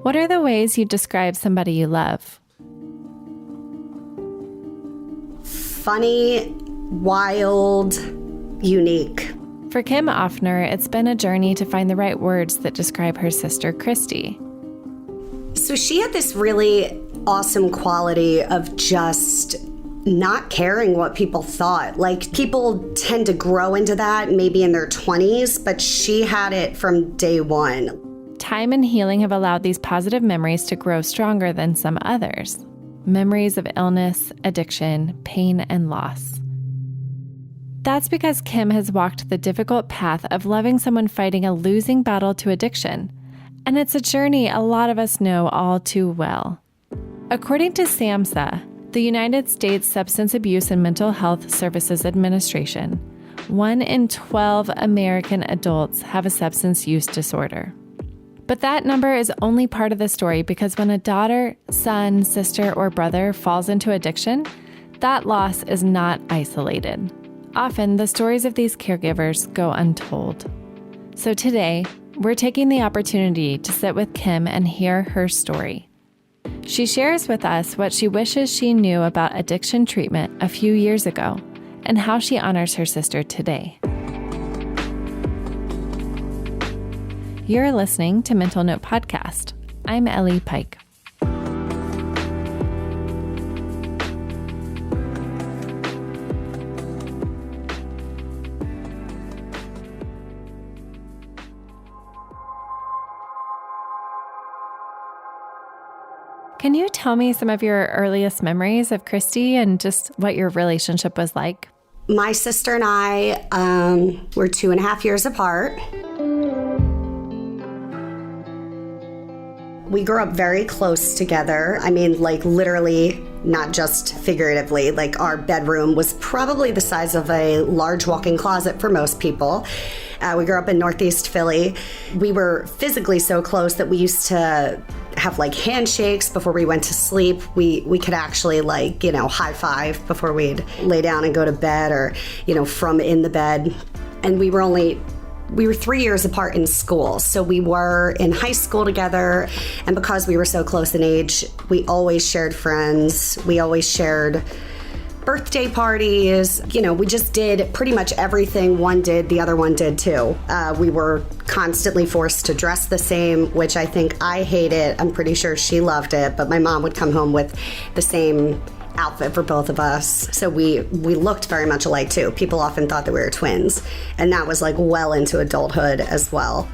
What are the ways you describe somebody you love? Funny, wild, unique. For Kim Offner, it's been a journey to find the right words that describe her sister, Kristy. So she had this really awesome quality of just not caring what people thought. Like, people tend to grow into that maybe in their 20s, but she had it from day one. Time and healing have allowed these positive memories to grow stronger than some others. Memories of illness, addiction, pain, and loss. That's because Kim has walked the difficult path of loving someone fighting a losing battle to addiction. And it's a journey a lot of us know all too well. According to SAMHSA, the United States Substance Abuse and Mental Health Services Administration, 1 in 12 American adults have a substance use disorder. But that number is only part of the story, because when a daughter, son, sister, or brother falls into addiction, that loss is not isolated. Often, the stories of these caregivers go untold. So today, we're taking the opportunity to sit with Kim and hear her story. She shares with us what she wishes she knew about addiction treatment a few years ago and how she honors her sister today. You're listening to Mental Note Podcast. I'm Ellie Pike. Can you tell me some of your earliest memories of Kristy and just what your relationship was like? My sister and I were 2.5 years apart. We grew up very close together. I mean, like, literally, not just figuratively. Like, our bedroom was probably the size of a large walk-in closet for most people. We grew up in Northeast Philly. We were physically so close that we used to have like handshakes before we went to sleep. We could actually high five before we'd lay down and go to bed, or, from in the bed. And we were 3 years apart in school. So we were in high school together. And because we were so close in age, we always shared friends. We always shared birthday parties. We just did pretty much everything one did, the other one did too. We were constantly forced to dress the same, which I think I hated. I'm pretty sure she loved it, but my mom would come home with the same outfit for both of us. So we looked very much alike too. People often thought that we were twins, and that was like well into adulthood as well.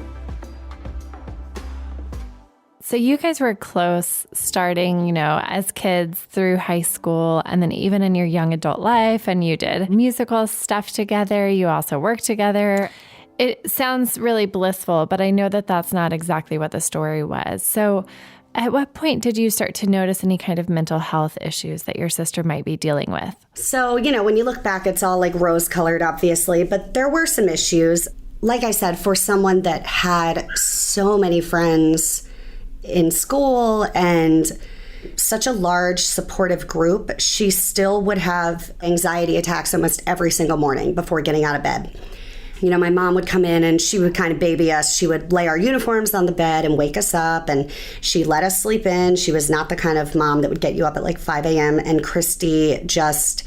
So you guys were close starting, as kids through high school, and then even in your young adult life, and you did musical stuff together. You also worked together. It sounds really blissful, but I know that that's not exactly what the story was. So at what point did you start to notice any kind of mental health issues that your sister might be dealing with? So, when you look back, it's all like rose-colored, obviously, but there were some issues. Like I said, for someone that had so many friends in school and such a large supportive group, she still would have anxiety attacks almost every single morning before getting out of bed. My mom would come in and she would kind of baby us. She would lay our uniforms on the bed and wake us up, and she let us sleep in. She was not the kind of mom that would get you up at like 5 a.m. And Kristy just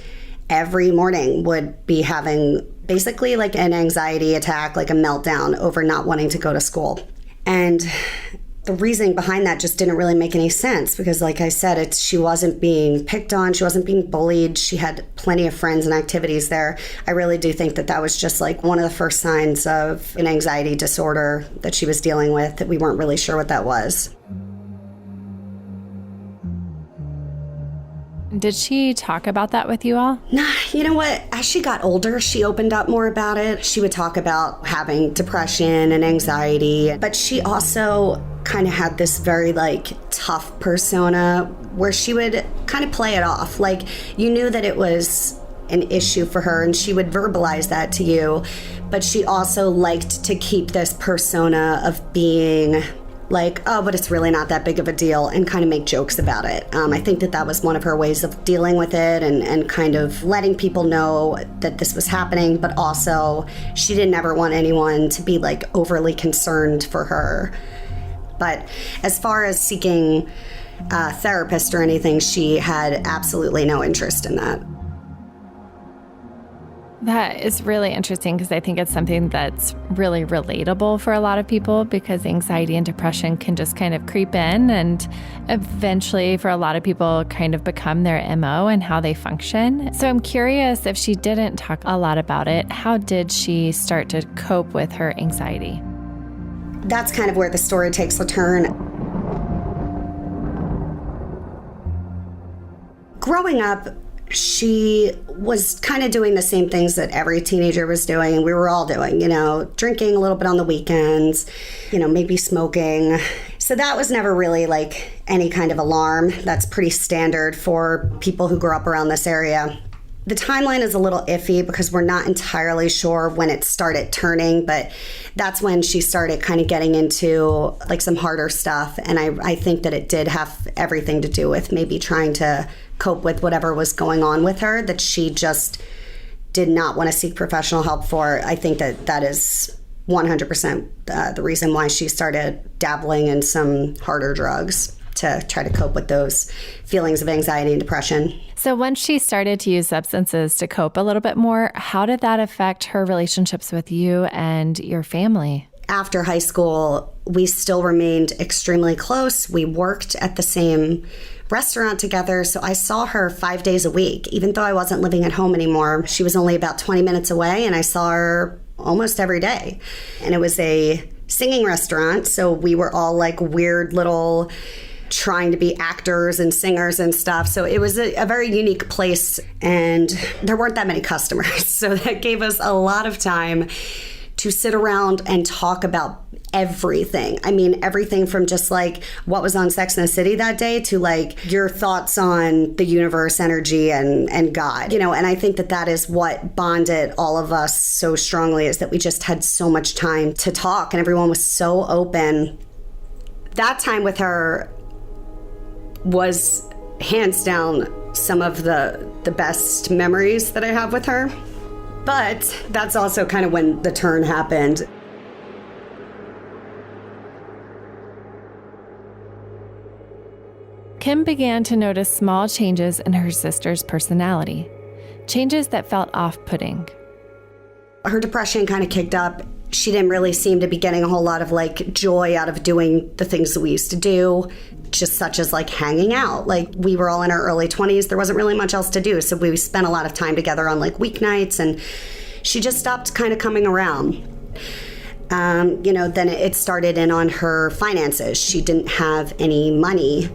every morning would be having basically like an anxiety attack, like a meltdown over not wanting to go to school. And the reasoning behind that just didn't really make any sense, because like I said, she wasn't being picked on, she wasn't being bullied, she had plenty of friends and activities there. I really do think that was just like one of the first signs of an anxiety disorder that she was dealing with, that we weren't really sure what that was. Did she talk about that with you all? Nah, you know what? As she got older, she opened up more about it. She would talk about having depression and anxiety, but she also kind of had this very tough persona where she would kind of play it off. Like, you knew that it was an issue for her and she would verbalize that to you, but she also liked to keep this persona of being like, oh, but it's really not that big of a deal, and kind of make jokes about it. I think that was one of her ways of dealing with it and kind of letting people know that this was happening, but also she didn't ever want anyone to be overly concerned for her. But as far as seeking a therapist or anything, she had absolutely no interest in that. That is really interesting because I think it's something that's really relatable for a lot of people, because anxiety and depression can just kind of creep in and eventually for a lot of people kind of become their MO and how they function. So I'm curious, if she didn't talk a lot about it, how did she start to cope with her anxiety? That's kind of where the story takes a turn. Growing up, she was kind of doing the same things that every teenager was doing, and we were all doing, drinking a little bit on the weekends, maybe smoking. So that was never really like any kind of alarm. That's pretty standard for people who grew up around this area. The timeline is a little iffy because we're not entirely sure when it started turning, but that's when she started kind of getting into like some harder stuff. And I think that it did have everything to do with maybe trying to cope with whatever was going on with her that she just did not want to seek professional help for. I think that is 100% the reason why she started dabbling in some harder drugs to try to cope with those feelings of anxiety and depression. So once she started to use substances to cope a little bit more, how did that affect her relationships with you and your family? After high school, we still remained extremely close. We worked at the same restaurant together, so I saw her 5 days a week. Even though I wasn't living at home anymore, she was only about 20 minutes away, and I saw her almost every day. And it was a singing restaurant, so we were all like weird little trying to be actors and singers and stuff. So it was a very unique place, and there weren't that many customers. So that gave us a lot of time to sit around and talk about everything. I mean, everything from just like what was on Sex and the City that day to like your thoughts on the universe, energy, and God, and I think that is what bonded all of us so strongly, is that we just had so much time to talk and everyone was so open. That time with her was hands down some of the best memories that I have with her. But that's also kind of when the turn happened. Kim began to notice small changes in her sister's personality, changes that felt off-putting. Her depression kind of kicked up. She didn't really seem to be getting a whole lot of like joy out of doing the things that we used to do, just such as like hanging out. Like we were all in our early 20s. There wasn't really much else to do. So we spent a lot of time together on like weeknights, and she just stopped kind of coming around. Then it started in on her finances. She didn't have any money,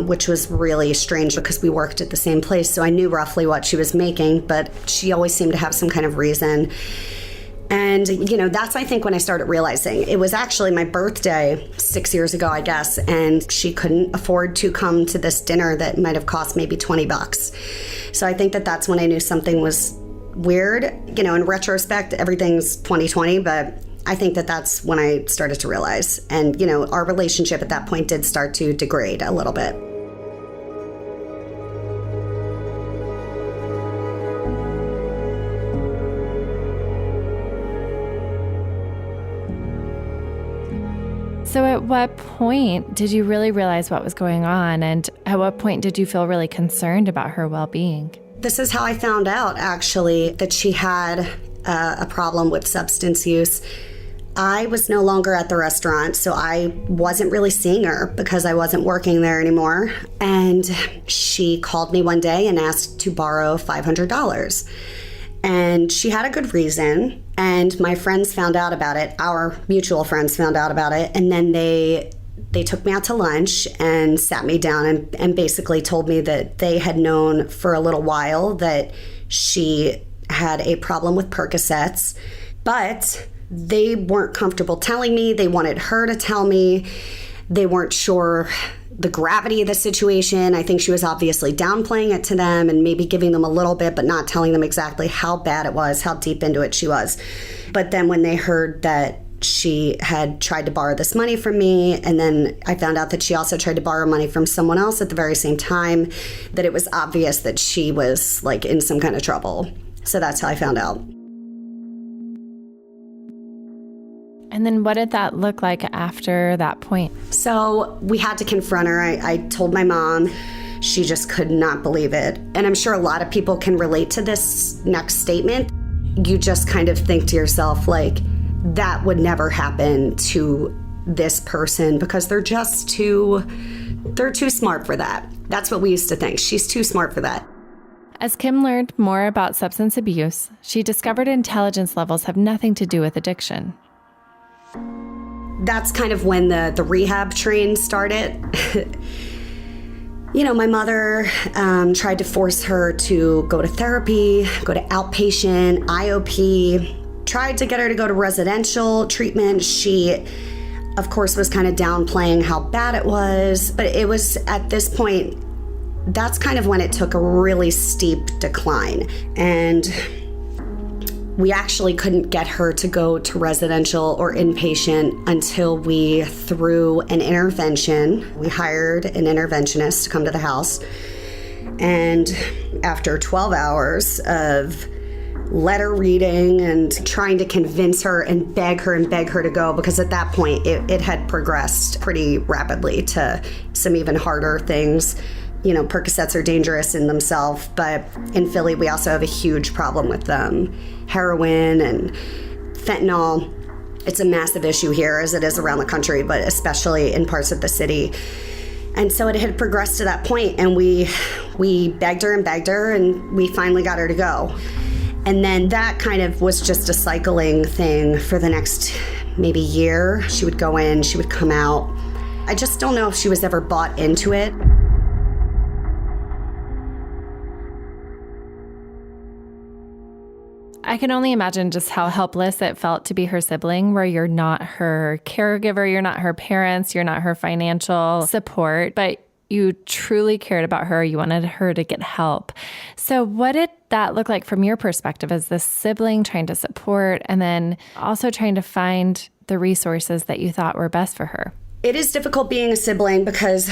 which was really strange because we worked at the same place. So I knew roughly what she was making, but she always seemed to have some kind of reason. And, that's, I think, when I started realizing. It was actually my birthday 6 years ago, I guess, and she couldn't afford to come to this dinner that might have cost maybe $20. So I think that's when I knew something was weird. In retrospect, everything's 2020, but I think that's when I started to realize. And, our relationship at that point did start to degrade a little bit. So at what point did you really realize what was going on? And at what point did you feel really concerned about her well-being? This is how I found out, actually, that she had a problem with substance use. I was no longer at the restaurant, so I wasn't really seeing her because I wasn't working there anymore. And she called me one day and asked to borrow $500. And she had a good reason. And my friends found out about it. Our mutual friends found out about it. And then they took me out to lunch and sat me down and basically told me that they had known for a little while that she had a problem with Percocets, but they weren't comfortable telling me. They wanted her to tell me. They weren't sure the gravity of the situation. I think she was obviously downplaying it to them and maybe giving them a little bit, but not telling them exactly how bad it was, how deep into it she was. But then when they heard that she had tried to borrow this money from me, and then I found out that she also tried to borrow money from someone else at the very same time, that it was obvious that she was like in some kind of trouble. So that's how I found out. And then what did that look like after that point? So we had to confront her. I told my mom. She just could not believe it. And I'm sure a lot of people can relate to this next statement. You just kind of think to yourself, like, that would never happen to this person because they're too smart for that. That's what we used to think. She's too smart for that. As Kim learned more about substance abuse, she discovered intelligence levels have nothing to do with addiction. That's kind of when the rehab train started. My mother tried to force her to go to therapy, go to outpatient, IOP, tried to get her to go to residential treatment. She, of course, was kind of downplaying how bad it was. But it was at this point, that's kind of when it took a really steep decline. And we actually couldn't get her to go to residential or inpatient until we threw an intervention. We hired an interventionist to come to the house. And after 12 hours of letter reading and trying to convince her and beg her to go, because at that point it had progressed pretty rapidly to some even harder things. Percocets are dangerous in themselves, but in Philly, we also have a huge problem with them. Heroin and fentanyl. It's a massive issue here, as it is around the country, but especially in parts of the city. And so it had progressed to that point, and we begged her, and we finally got her to go. And then that kind of was just a cycling thing for the next maybe year. She would go in, she would come out. I just don't know if she was ever bought into it. I can only imagine just how helpless it felt to be her sibling, where you're not her caregiver, you're not her parents, you're not her financial support, but you truly cared about her. You wanted her to get help. So what did that look like from your perspective as the sibling trying to support and then also trying to find the resources that you thought were best for her? It is difficult being a sibling because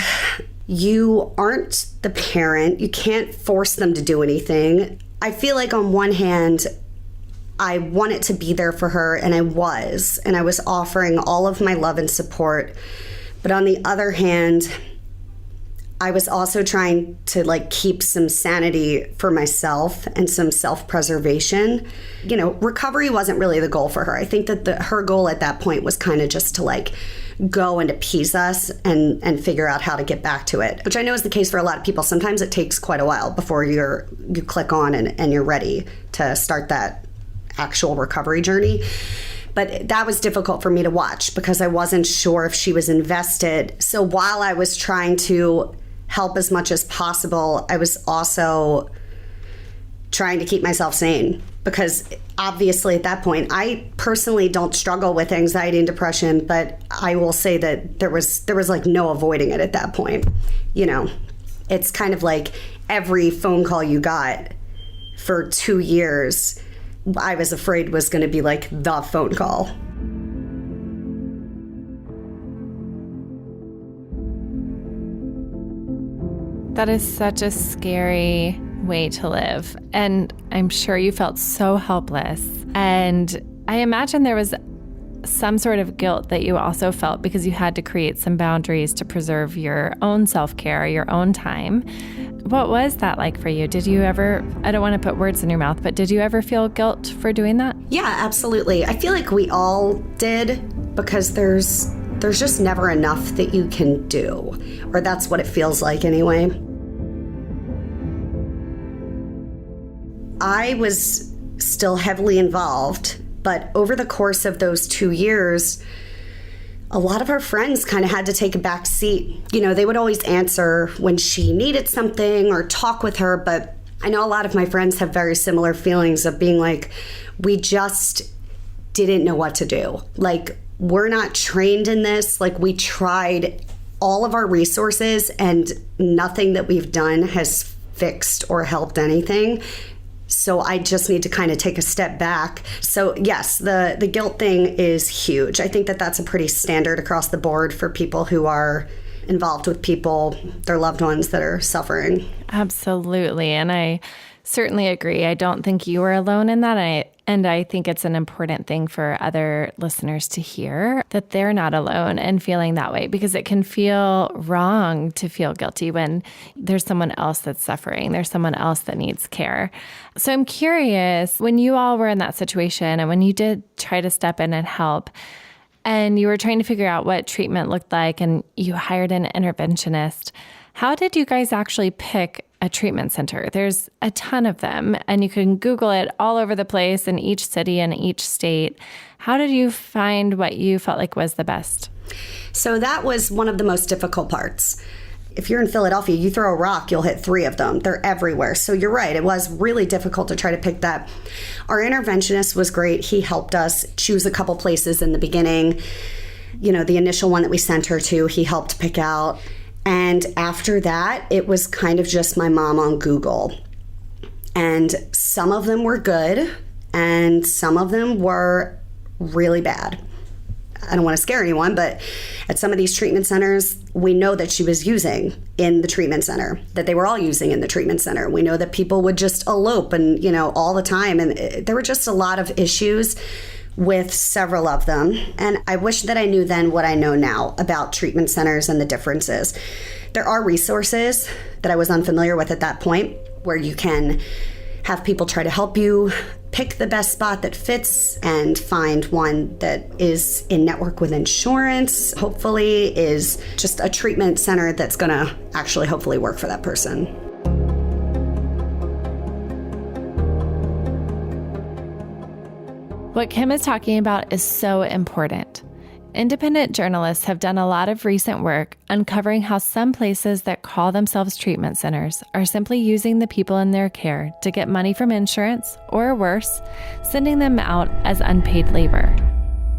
you aren't the parent. You can't force them to do anything. I feel like on one hand, I wanted to be there for her, and I was offering all of my love and support. But on the other hand, I was also trying to keep some sanity for myself and some self-preservation. Recovery wasn't really the goal for her. I think that her goal at that point was kind of just to go and appease us and figure out how to get back to it, which I know is the case for a lot of people. Sometimes it takes quite a while before you click on and you're ready to start that actual recovery journey. But that was difficult for me to watch because I wasn't sure if she was invested. So while I was trying to help as much as possible, I was also trying to keep myself sane, because obviously at that point, I personally don't struggle with anxiety and depression, but I will say that there was no avoiding it at that point. It's kind of like every phone call you got for 2 years, I was afraid was going to be the phone call. That is such a scary way to live. And I'm sure you felt so helpless. And I imagine there was some sort of guilt that you also felt because you had to create some boundaries to preserve your own self-care, your own time. What was that like for you? Did you ever, I don't want to put words in your mouth, but did you ever feel guilt for doing that? Yeah, absolutely. I feel like we all did, because there's just never enough that you can do, or that's what it feels like anyway. I was still heavily involved, but over the course of those 2 years, a lot of our friends kind of had to take a back seat. They would always answer when she needed something or talk with her, but I know a lot of my friends have very similar feelings of being we just didn't know what to do. We're not trained in this. We tried all of our resources and nothing that we've done has fixed or helped anything. So I just need to kind of take a step back. So yes, the guilt thing is huge. I think that that's a pretty standard across the board for people who are involved with people, their loved ones that are suffering. Absolutely. And I certainly agree. I don't think you were alone in that. And I think it's an important thing for other listeners to hear that they're not alone in feeling that way, because it can feel wrong to feel guilty when there's someone else that's suffering. There's someone else that needs care. So I'm curious, when you all were in that situation and when you did try to step in and help, and you were trying to figure out what treatment looked like, and you hired an interventionist, how did you guys actually pick a treatment center? There's a ton of them, and you can Google it all over the place in each city and each state. How did you find what you felt like was the best? So that was one of the most difficult parts. If you're in Philadelphia, you throw a rock, you'll hit 3 of them. They're everywhere. So you're right. It was really difficult to try to pick that. Our interventionist was great. He helped us choose a couple places in the beginning. You know, the initial one that we sent her to, he helped pick out. And after that, it was kind of just my mom on Google. And some of them were good, and some of them were really bad. I don't want to scare anyone, but at some of these treatment centers, we know that she was using in the treatment center, that they were all using in the treatment center. We know that people would just elope and, you know, all the time. And there were just a lot of issues with several of them. And I wish that I knew then what I know now about treatment centers and the differences. There are resources that I was unfamiliar with at that point where you can have people try to help you pick the best spot that fits and find one that is in network with insurance, hopefully is just a treatment center that's going to actually hopefully work for that person. What Kim is talking about is so important. Independent journalists have done a lot of recent work uncovering how some places that call themselves treatment centers are simply using the people in their care to get money from insurance, or worse, sending them out as unpaid labor.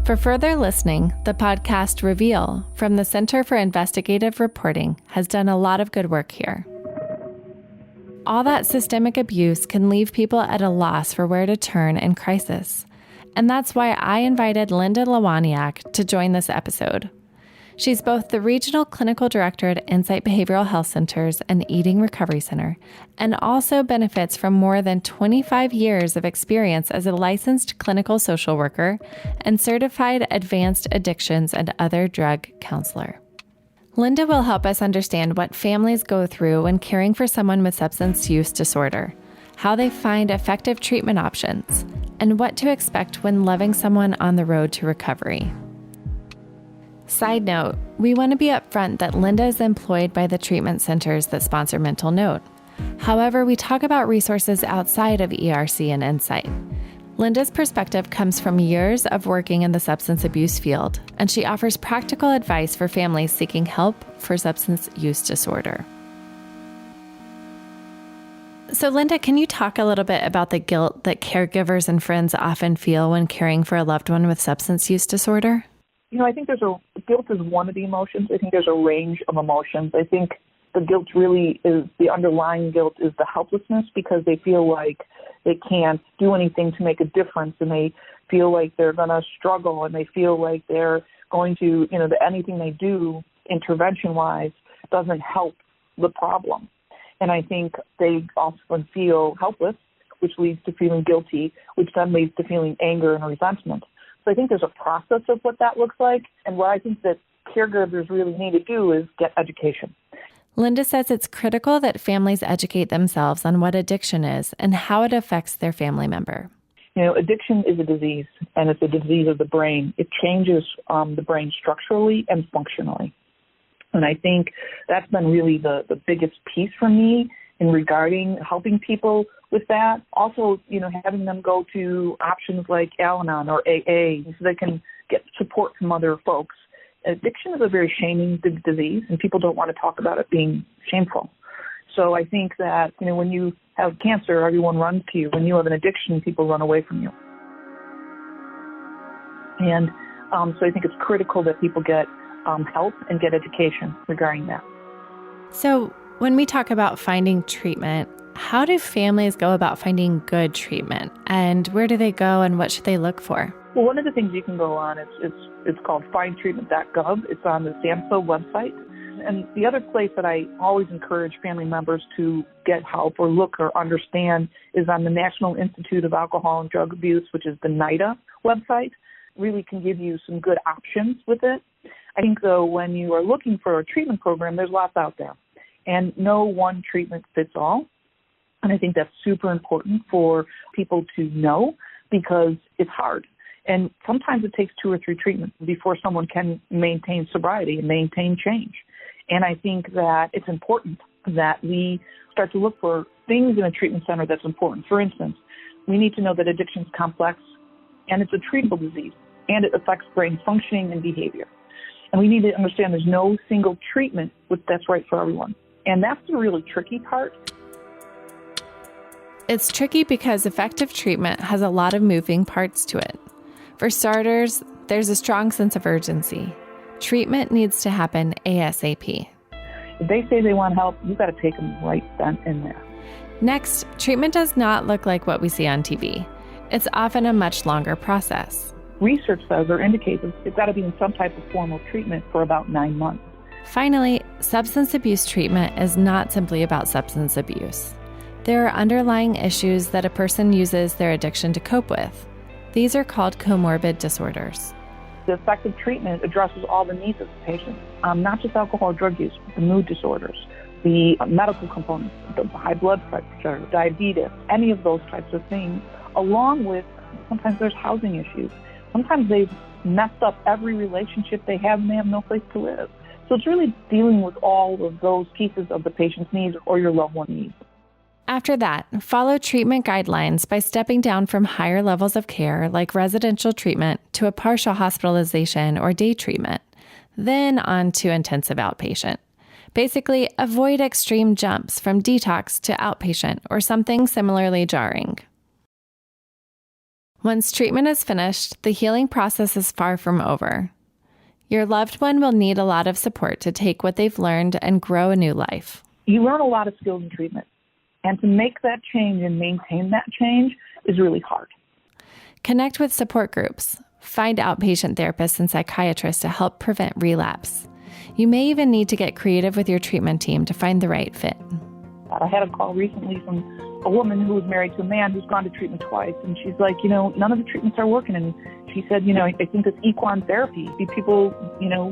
For further listening, the podcast Reveal from the Center for Investigative Reporting has done a lot of good work here. All that systemic abuse can leave people at a loss for where to turn in crisis. And that's why I invited Linda Lewaniak to join this episode. She's both the Regional Clinical Director at Insight Behavioral Health Centers and Eating Recovery Center, and also benefits from more than 25 years of experience as a licensed clinical social worker and certified advanced addictions and other drug counselor. Linda will help us understand what families go through when caring for someone with substance use disorder, how they find effective treatment options, and what to expect when loving someone on the road to recovery. Side note, we want to be upfront that Linda is employed by the treatment centers that sponsor Mental Note. However, we talk about resources outside of ERC and Insight. Linda's perspective comes from years of working in the substance abuse field, and she offers practical advice for families seeking help for substance use disorder. So Linda, can you talk a little bit about the guilt that caregivers and friends often feel when caring for a loved one with substance use disorder? You know, I think guilt is one of the emotions. I think there's a range of emotions. I think the guilt really is, the underlying guilt is the helplessness, because they feel like they can't do anything to make a difference, and they feel like they're going to struggle, and they feel like they're going to, you know, that anything they do intervention-wise doesn't help the problem. And I think they often feel helpless, which leads to feeling guilty, which then leads to feeling anger and resentment. So I think there's a process of what that looks like. And what I think that caregivers really need to do is get education. Linda says it's critical that families educate themselves on what addiction is and how it affects their family member. You know, addiction is a disease, and it's a disease of the brain. It changes the brain structurally and functionally. And I think that's been really the biggest piece for me in regarding helping people with that. Also, you know, having them go to options like Al-Anon or AA so they can get support from other folks. Addiction is a very shaming disease, and people don't want to talk about it being shameful. So I think that, you know, when you have cancer, everyone runs to you. When you have an addiction, people run away from you. And so I think it's critical that people get help and get education regarding that. So when we talk about finding treatment, how do families go about finding good treatment, and where do they go and what should they look for? Well, one of the things you can go on, it's called findtreatment.gov. It's on the SAMHSA website. And the other place that I always encourage family members to get help or look or understand is on the National Institute of Alcohol and Drug Abuse, which is the NIDA website. Really can give you some good options with it. I think, though, when you are looking for a treatment program, there's lots out there. And no one treatment fits all. And I think that's super important for people to know because it's hard. And sometimes it takes 2 or 3 treatments before someone can maintain sobriety and maintain change. And I think that it's important that we start to look for things in a treatment center that's important. For instance, we need to know that addiction is complex and it's a treatable disease and it affects brain functioning and behavior. And we need to understand there's no single treatment that's right for everyone. And that's the really tricky part. It's tricky because effective treatment has a lot of moving parts to it. For starters, there's a strong sense of urgency. Treatment needs to happen ASAP. If they say they want help, you've got to take them right then and there. Next, treatment does not look like what we see on TV. It's often a much longer process. Research says or indicates it's got to be in some type of formal treatment for about 9 months. Finally, substance abuse treatment is not simply about substance abuse. There are underlying issues that a person uses their addiction to cope with. These are called comorbid disorders. The effective treatment addresses all the needs of the patient, not just alcohol or drug use, but the mood disorders, the medical components, the high blood pressure, diabetes, any of those types of things, along with sometimes there's housing issues. Sometimes they've messed up every relationship they have and they have no place to live. So it's really dealing with all of those pieces of the patient's needs or your loved one needs. After that, follow treatment guidelines by stepping down from higher levels of care like residential treatment to a partial hospitalization or day treatment, then on to intensive outpatient. Basically, avoid extreme jumps from detox to outpatient or something similarly jarring. Once treatment is finished, the healing process is far from over. Your loved one will need a lot of support to take what they've learned and grow a new life. You learn a lot of skills in treatment. And to make that change and maintain that change is really hard. Connect with support groups. Find outpatient therapists and psychiatrists to help prevent relapse. You may even need to get creative with your treatment team to find the right fit. I had a call recently from a woman who was married to a man who's gone to treatment twice. And she's like, none of the treatments are working. And she said, I think this equine therapy, people,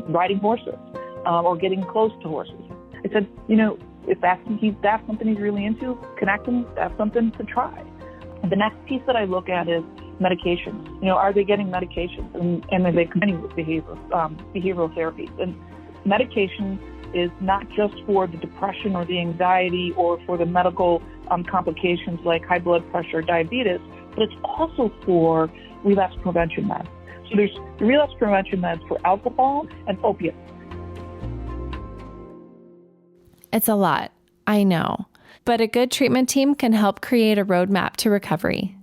riding horses or getting close to horses. I said, if that's something he's really into, connect him, that's something to try. The next piece that I look at is medications. Are they getting medications? And are they combining with behavioral therapies? And medication is not just for the depression or the anxiety or for the medical complications like high blood pressure or diabetes, but it's also for relapse prevention meds. So there's the relapse prevention meds for alcohol and opiates. It's a lot, I know, but a good treatment team can help create a roadmap to recovery.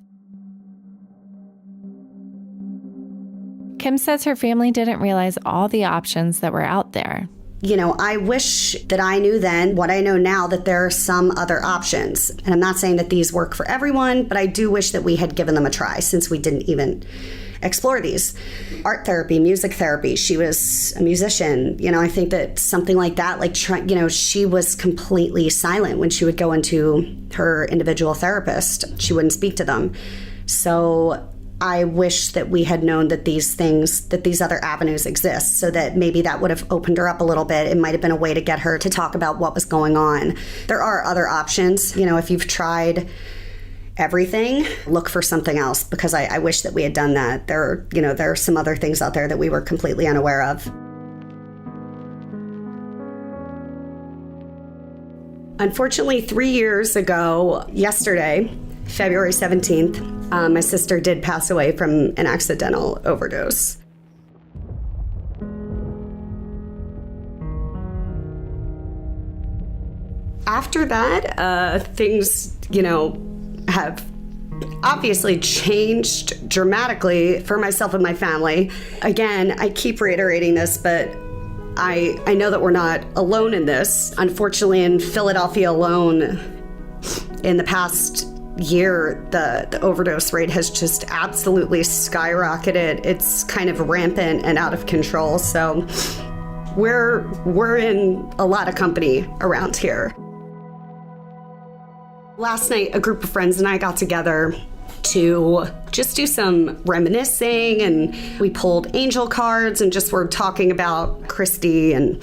Kim says her family didn't realize all the options that were out there. I wish that I knew then what I know now, that there are some other options. And I'm not saying that these work for everyone, but I do wish that we had given them a try since we didn't even explore these. Art therapy, music therapy. She was a musician. I think that something like that, she was completely silent when she would go into her individual therapist. She wouldn't speak to them. So I wish that we had known that these other avenues exist, so that maybe that would have opened her up a little bit. It might have been a way to get her to talk about what was going on. There are other options. If you've tried everything, look for something else, because I wish that we had done that. There are some other things out there that we were completely unaware of. Unfortunately, 3 years ago, yesterday, February 17th, my sister did pass away from an accidental overdose. After that, things, have obviously changed dramatically for myself and my family. Again, I keep reiterating this, but I know that we're not alone in this. Unfortunately, in Philadelphia alone, in the past year, the overdose rate has just absolutely skyrocketed. It's kind of rampant and out of control. So we're in a lot of company around here. Last night, a group of friends and I got together to just do some reminiscing, and we pulled angel cards and just were talking about Kristy and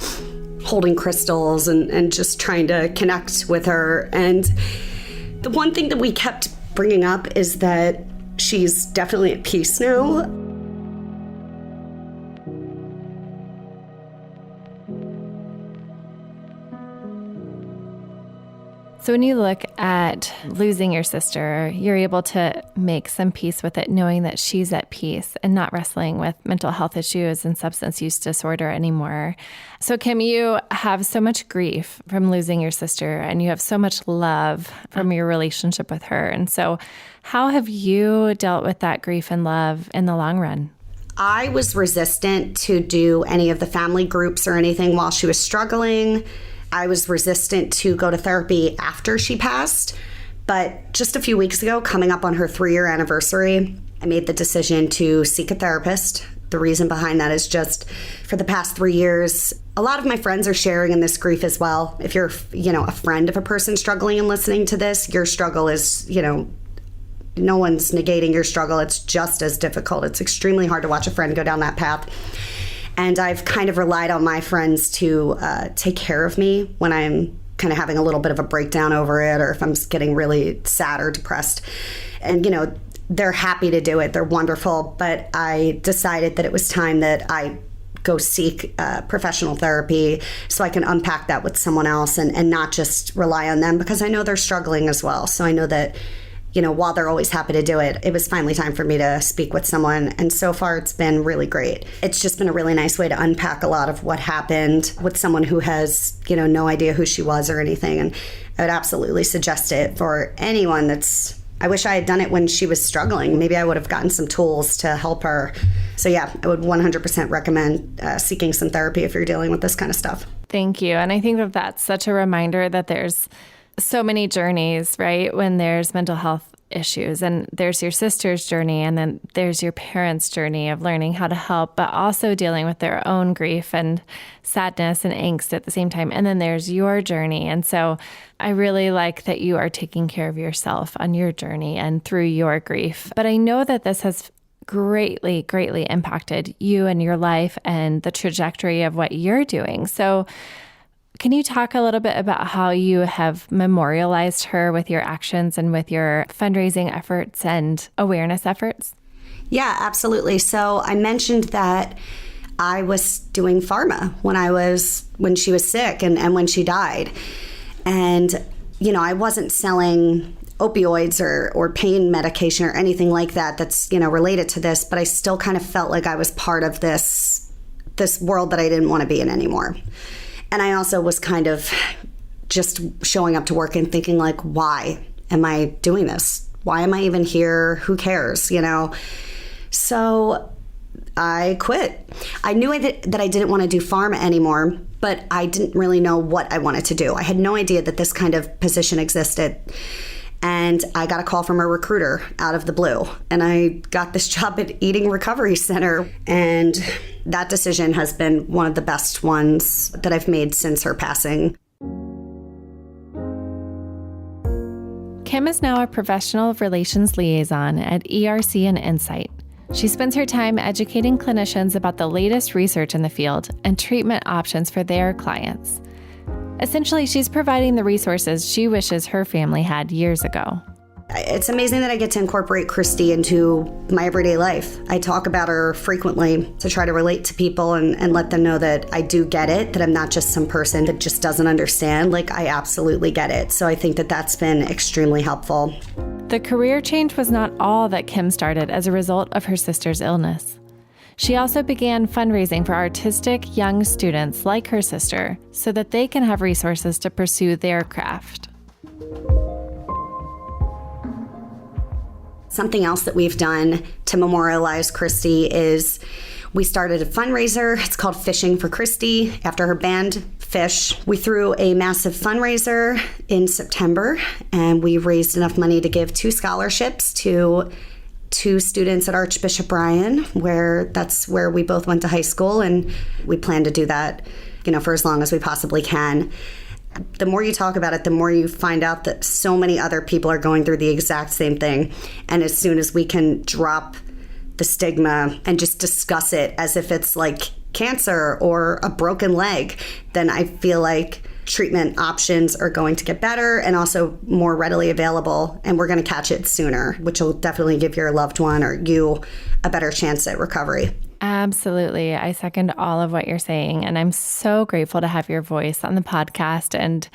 holding crystals and just trying to connect with her. And the one thing that we kept bringing up is that she's definitely at peace now. So when you look at losing your sister, you're able to make some peace with it, knowing that she's at peace and not wrestling with mental health issues and substance use disorder anymore. So Kim, you have so much grief from losing your sister, and you have so much love from your relationship with her. And so how have you dealt with that grief and love in the long run? I was resistant to do any of the family groups or anything while she was struggling. I was resistant to go to therapy after she passed. But just a few weeks ago, coming up on her 3-year anniversary, I made the decision to seek a therapist. The reason behind that is just for the past 3 years, a lot of my friends are sharing in this grief as well. If you're, a friend of a person struggling and listening to this, your struggle is, no one's negating your struggle. It's just as difficult. It's extremely hard to watch a friend go down that path. And I've kind of relied on my friends to take care of me when I'm kind of having a little bit of a breakdown over it, or if I'm getting really sad or depressed. And, they're happy to do it. They're wonderful. But I decided that it was time that I go seek professional therapy so I can unpack that with someone else and not just rely on them, because I know they're struggling as well. So I know that while they're always happy to do it, it was finally time for me to speak with someone. And so far, it's been really great. It's just been a really nice way to unpack a lot of what happened with someone who has, no idea who she was or anything. And I would absolutely suggest it for anyone I wish I had done it when she was struggling. Maybe I would have gotten some tools to help her. So yeah, I would 100% recommend seeking some therapy if you're dealing with this kind of stuff. Thank you. And I think that that's such a reminder that there's so many journeys, right? When there's mental health issues, and there's your sister's journey, and then there's your parents' journey of learning how to help, but also dealing with their own grief and sadness and angst at the same time. And then there's your journey. And so I really like that you are taking care of yourself on your journey and through your grief. But I know that this has greatly, greatly impacted you and your life and the trajectory of what you're doing. So can you talk a little bit about how you have memorialized her with your actions and with your fundraising efforts and awareness efforts? Yeah, absolutely. So I mentioned that I was doing pharma when she was sick and when she died. And, I wasn't selling opioids or pain medication or anything like that that's, related to this, but I still kind of felt like I was part of this world that I didn't want to be in anymore. And I also was kind of just showing up to work and thinking like, why am I doing this? Why am I even here? Who cares? So I quit. I knew that I didn't want to do pharma anymore, but I didn't really know what I wanted to do. I had no idea that this kind of position existed. And I got a call from a recruiter out of the blue. And I got this job at Eating Recovery Center. And that decision has been one of the best ones that I've made since her passing. Kim is now a professional relations liaison at ERC and Insight. She spends her time educating clinicians about the latest research in the field and treatment options for their clients. Essentially, she's providing the resources she wishes her family had years ago. It's amazing that I get to incorporate Kristy into my everyday life. I talk about her frequently to try to relate to people and let them know that I do get it, that I'm not just some person that just doesn't understand. Like, I absolutely get it. So I think that that's been extremely helpful. The career change was not all that Kim started as a result of her sister's illness. She also began fundraising for artistic young students like her sister so that they can have resources to pursue their craft. Something else that we've done to memorialize Kristy is we started a fundraiser. It's called Fishing for Kristy, after her band, Fish. We threw a massive fundraiser in September, and we raised enough money to give 2 scholarships to 2 students at Archbishop Ryan, that's where we both went to high school, and we plan to do that, for as long as we possibly can. The more you talk about it, the more you find out that so many other people are going through the exact same thing. And as soon as we can drop the stigma and just discuss it as if it's like cancer or a broken leg, then I feel like treatment options are going to get better and also more readily available, and we're going to catch it sooner, which will definitely give your loved one or you a better chance at recovery. Absolutely. I second all of what you're saying, and I'm so grateful to have your voice on the podcast and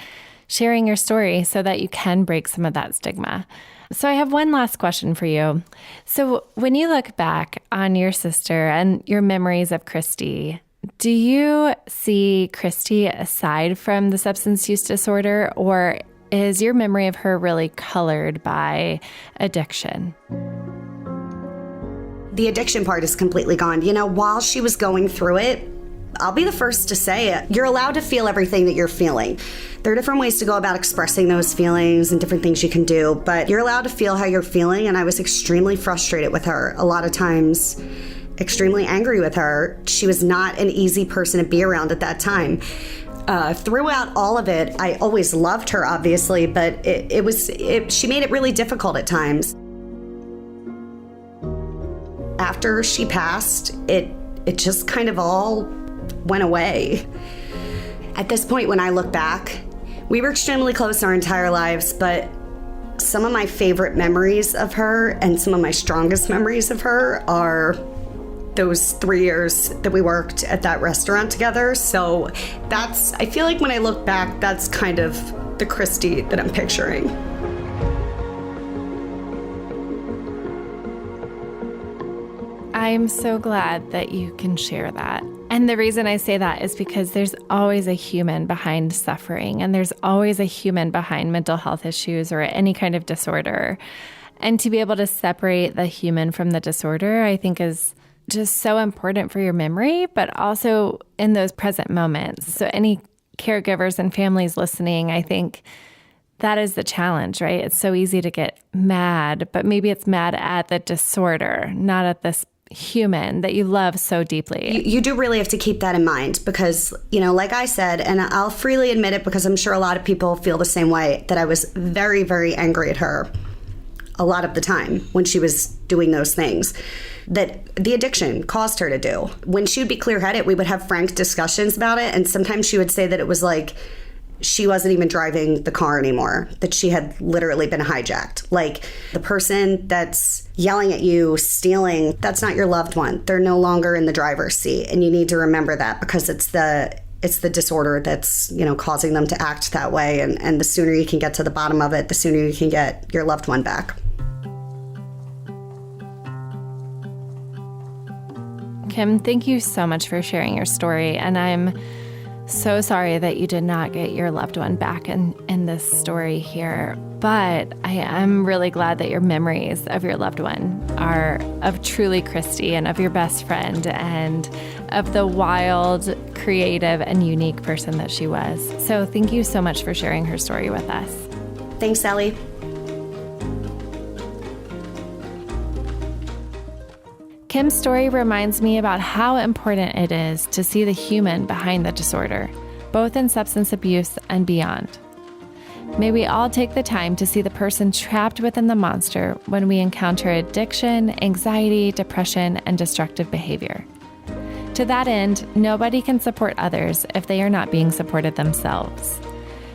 sharing your story so that you can break some of that stigma. So I have one last question for you. So when you look back on your sister and your memories of Kristy, do you see Kristy aside from the substance use disorder, or is your memory of her really colored by addiction? The addiction part is completely gone. While she was going through it, I'll be the first to say it. You're allowed to feel everything that you're feeling. There are different ways to go about expressing those feelings and different things you can do, but you're allowed to feel how you're feeling, and I was extremely frustrated with her. A lot of times, extremely angry with her. She was not an easy person to be around at that time. Throughout all of it, I always loved her, obviously, but she made it really difficult at times. After she passed, it just kind of all went away. At this point, when I look back, we were extremely close our entire lives, but some of my favorite memories of her and some of my strongest memories of her are those 3 years that we worked at that restaurant together. So I feel like when I look back, that's kind of the Kristy that I'm picturing. I'm so glad that you can share that. And the reason I say that is because there's always a human behind suffering, and there's always a human behind mental health issues or any kind of disorder. And to be able to separate the human from the disorder, I think is just so important for your memory, but also in those present moments. So any caregivers and families listening, I think that is the challenge, right? It's so easy to get mad, but maybe it's mad at the disorder, not at this human that you love so deeply. You do really have to keep that in mind because, like I said, and I'll freely admit it because I'm sure a lot of people feel the same way, that I was very, very angry at her a lot of the time when she was doing those things that the addiction caused her to do. When she would be clear-headed, we would have frank discussions about it, and sometimes she would say that it was like she wasn't even driving the car anymore, that she had literally been hijacked. Like, the person that's yelling at you, stealing, that's not your loved one. They're no longer in the driver's seat, and you need to remember that because it's the disorder that's, causing them to act that way, and the sooner you can get to the bottom of it, the sooner you can get your loved one back. Kim, thank you so much for sharing your story, and I'm so sorry that you did not get your loved one back in this story here, but I am really glad that your memories of your loved one are of truly Kristy and of your best friend and of the wild, creative, and unique person that she was. So thank you so much for sharing her story with us. Thanks, Sally. Kim's story reminds me about how important it is to see the human behind the disorder, both in substance abuse and beyond. May we all take the time to see the person trapped within the monster when we encounter addiction, anxiety, depression, and destructive behavior. To that end, nobody can support others if they are not being supported themselves.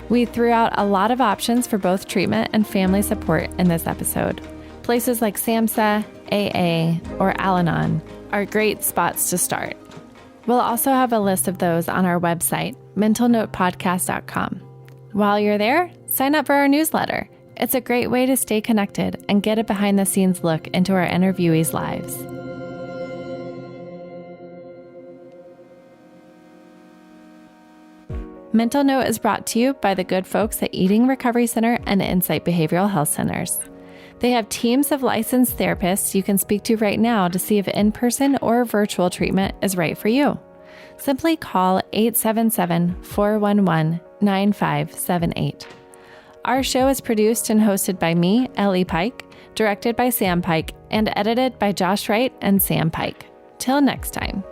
We threw out a lot of options for both treatment and family support in this episode. Places like SAMHSA, AA, or Al-Anon are great spots to start. We'll also have a list of those on our website, mentalnotepodcast.com. While you're there, sign up for our newsletter. It's a great way to stay connected and get a behind-the-scenes look into our interviewees' lives. Mental Note is brought to you by the good folks at Eating Recovery Center and Insight Behavioral Health Centers. They have teams of licensed therapists you can speak to right now to see if in-person or virtual treatment is right for you. Simply call 877-411-9578. Our show is produced and hosted by me, Ellie Pike, directed by Sam Pike, and edited by Josh Wright and Sam Pike. Till next time.